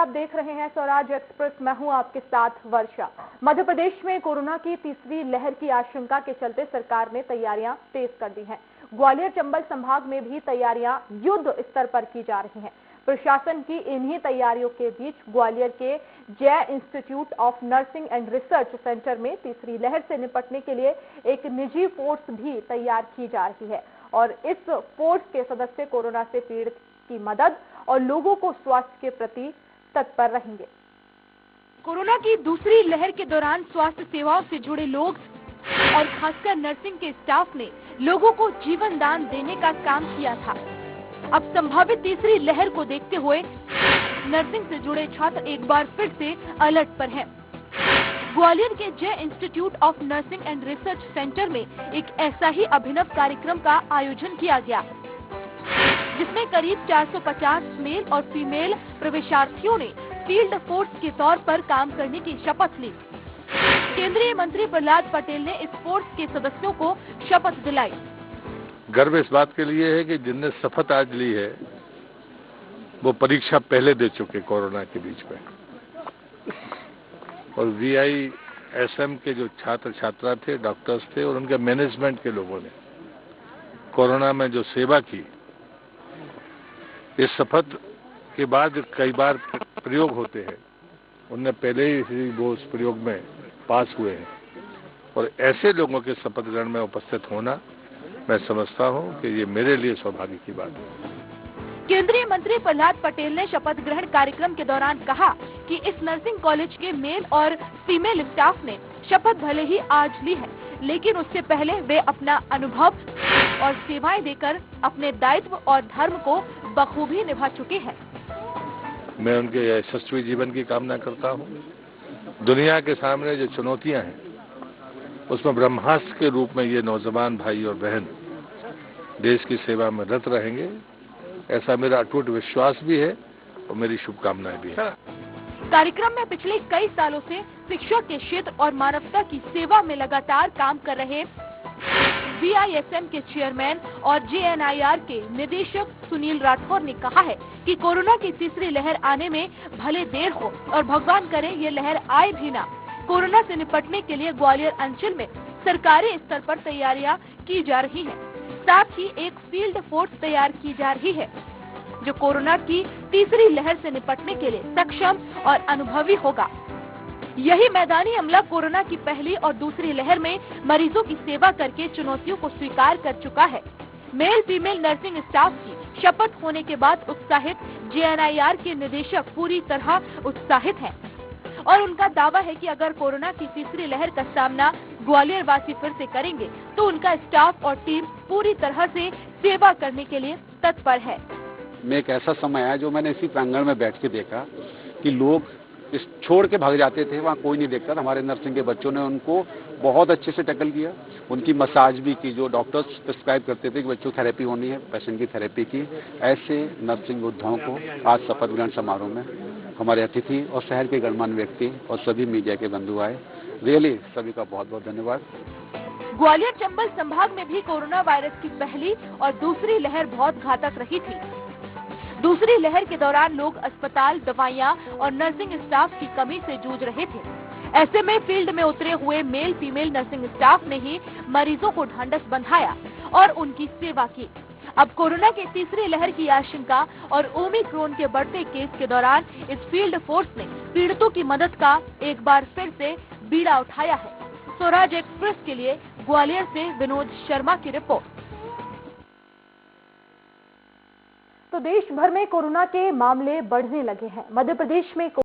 आप देख रहे हैं स्वराज एक्सप्रेस। मैं हूं आपके साथ वर्षा। मध्य प्रदेश में कोरोना की तीसरी लहर की आशंका के चलते सरकार ने तैयारियां तेज कर दी हैं। ग्वालियर चंबल संभाग में भी तैयारियां युद्ध स्तर पर की जा रही हैं। प्रशासन की इन्हीं तैयारियों के बीच ग्वालियर के जय institute of nursing and research centre में तीसरी लहर से निपटने के लिए एक निजी फोर्स भी तैयार की जा रही है और इस फोर्स के सदस्य कोरोना से पीड़ित की मदद और लोगों को स्वास्थ्य के प्रति तत्पर रहेंगे। कोरोना की दूसरी लहर के दौरान स्वास्थ्य सेवाओं से जुड़े लोग और खासकर नर्सिंग के स्टाफ ने लोगों को जीवन दान देने का काम किया था। अब संभावित तीसरी लहर को देखते हुए नर्सिंग से जुड़े छात्र एक बार फिर से अलर्ट पर हैं। ग्वालियर के जय institute of nursing and research centre में एक ऐसा ही अभिनव कार्यक्रम का आयोजन किया गया, जिसमें करीब 450 मेल और फीमेल प्रवेशार्थियों ने फील्ड फोर्स के तौर पर काम करने की शपथ ली। केंद्रीय मंत्री प्रहलाद पटेल ने इस फोर्स के सदस्यों को शपथ दिलाई। गर्व इस बात के लिए है कि जिनने शपथ आज ली है वो परीक्षा पहले दे चुके कोरोना के बीच में, और VISM के जो छात्र छात्रा थे, डॉक्टर्स थे और उनके मैनेजमेंट के लोगों ने कोरोना में जो सेवा की, इस शपथ के बाद कई बार प्रयोग होते हैं, उनने पहले ही वो उस प्रयोग में पास हुए हैं और ऐसे लोगों के शपथ ग्रहण में उपस्थित होना मैं समझता हूं कि ये मेरे लिए सौभाग्य की बात है। केंद्रीय मंत्री प्रहलाद पटेल ने शपथ ग्रहण कार्यक्रम के दौरान कहा कि इस नर्सिंग कॉलेज के मेल और फीमेल स्टाफ ने शपथ भले ही आज ली है, लेकिन उससे पहले वे अपना अनुभव और सेवाएं देकर अपने दायित्व और धर्म को बखूबी निभा चुके हैं। मैं उनके यशस्वी जीवन की कामना करता हूं। दुनिया के सामने जो चुनौतियां हैं उसमें ब्रह्मास्त्र के रूप में ये नौजवान भाई और बहन देश की सेवा में रत रहेंगे, ऐसा मेरा अटूट विश्वास भी है और मेरी शुभकामनाएं भी है। कार्यक्रम में पिछले कई सालों से शिक्षा के क्षेत्र और मानवता की सेवा में लगातार काम कर रहे VISM के चेयरमैन और JNIR के निदेशक सुनील राठौर ने कहा है कि कोरोना की तीसरी लहर आने में भले देर हो और भगवान करे ये लहर आए भी ना, कोरोना से निपटने के लिए ग्वालियर अंचल में सरकारी स्तर पर तैयारियां की जा रही हैं। साथ ही एक फील्ड फोर्स तैयार की जा रही है जो कोरोना की तीसरी लहर से निपटने के लिए सक्षम और अनुभवी होगा। यही मैदानी अमला कोरोना की पहली और दूसरी लहर में मरीजों की सेवा करके चुनौतियों को स्वीकार कर चुका है। मेल फीमेल नर्सिंग स्टाफ की शपथ होने के बाद उत्साहित JNIR के निदेशक पूरी तरह उत्साहित हैं और उनका दावा है कि अगर कोरोना की तीसरी लहर का सामना ग्वालियर वासी फिर से करेंगे तो उनका स्टाफ और टीम पूरी तरह से सेवा करने के लिए तत्पर है। में एक ऐसा समय आया जो मैंने इसी प्रांगण में बैठ के देखा कि लोग इस छोड़ के भाग जाते थे, वहाँ कोई नहीं देखता था। हमारे नर्सिंग के बच्चों ने उनको बहुत अच्छे से टैकल किया, उनकी मसाज भी की, जो डॉक्टर्स प्रिस्क्राइब करते थे कि बच्चों की थेरेपी होनी है, पेशेंट की थेरेपी की। ऐसे नर्सिंग योद्धाओं को आज शपथ ग्रहण समारोह में हमारे अतिथि और शहर के गणमान्य व्यक्ति और सभी मीडिया के बंधु आए। रियली सभी का बहुत बहुत धन्यवाद। ग्वालियर चंबल संभाग में भी कोरोना वायरस की पहली और दूसरी लहर बहुत घातक रही थी। दूसरी लहर के दौरान लोग अस्पताल, दवाइयां और नर्सिंग स्टाफ की कमी से जूझ रहे थे। ऐसे में फील्ड में उतरे हुए मेल फीमेल नर्सिंग स्टाफ ने ही मरीजों को ढांढस बंधाया और उनकी सेवा की। अब कोरोना की तीसरी लहर की आशंका और ओमिक्रॉन के बढ़ते केस के दौरान इस फील्ड फोर्स ने पीड़ितों की मदद का एक बार फिर से बीड़ा उठाया है। स्वराज एक्सप्रेस के लिए ग्वालियर से विनोद शर्मा की रिपोर्ट। तो देश भर में कोरोना के मामले बढ़ने लगे हैं। मध्य प्रदेश में